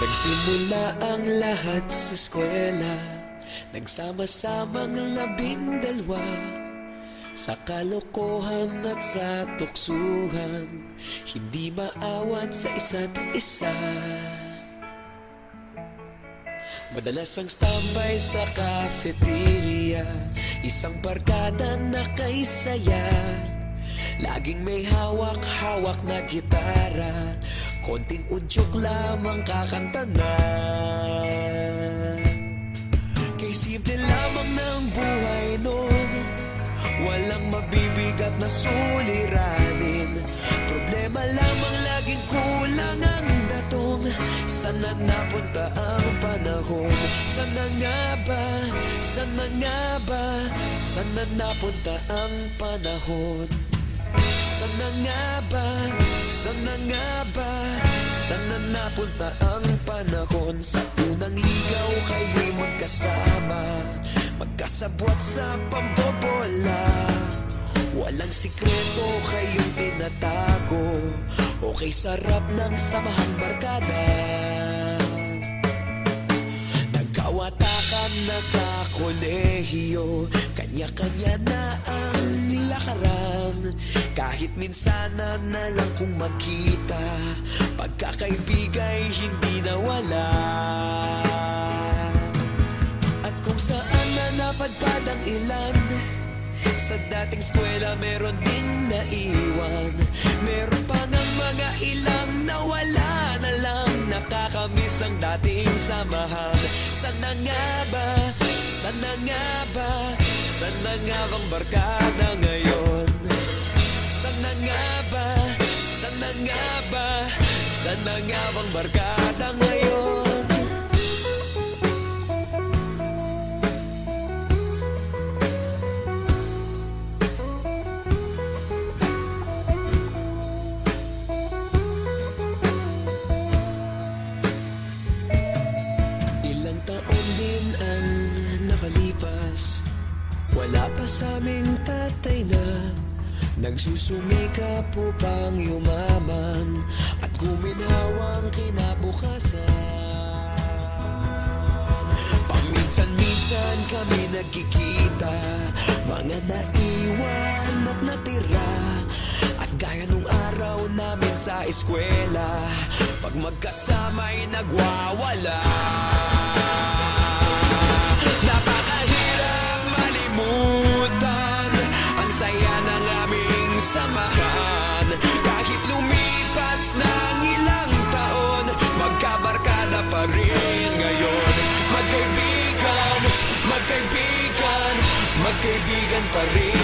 Nagsimula ang lahat sa eskwela, nagsama-samang 12, sa kalokohan at sa tuksuhan, hindi maawat sa isa't isa. Madalas ang standby sa cafeteria, isang barkada na kay saya. Laging may hawak-hawak na gitara, konting udyok lamang kakanta na. Kay simple lamang ng buhay nun, walang mabibigat na suliranin. Problema lamang laging kulang ang datong. Sana napunta ang panahon? Sana nga ba? Sana nga ba? Sana napunta ang panahon? Sana nga ba? Sana nga ba? Sana napunta ang panahon? Sa unang ligaw kayo'y magkasama, magkasabwat sa pambobola. Walang sikreto kayong tinatago, okay sarap ng samahang barkada. Nagkawatakan na sa kolehiyo, kanya-kanya na ang lakaran. Kahit minsanan na lang kung magkita, pagkakaibigay hindi nawala. At kung saan na napadpad ang ilan, sa dating eskwela meron ding naiwan. Meron pa ng mga ilang nawala na lang, nakakamiss ang dating samahan. Sana nga ba? Sana nga ba? Sana nga bang barkada ngayon? Sana nga ba? Sana nga ba? Sana nga bang barkada ngayon? Ilang taon din ang nakalipas, wala pa sa aming tatay na nagsusumikap upang yumaman at guminhawang kinabukasan. Paminsan-minsan kami nagkikita, mga naiwan at natira. At gaya nung araw namin sa eskwela, pag magkasama'y nagwawala. Napakahirap malimutan ang saya ng aming samahan. Kahit lumipas ng ilang taon, magkabarkada pa rin ngayon. Magkaibigan, magkaibigan, magkaibigan pa rin.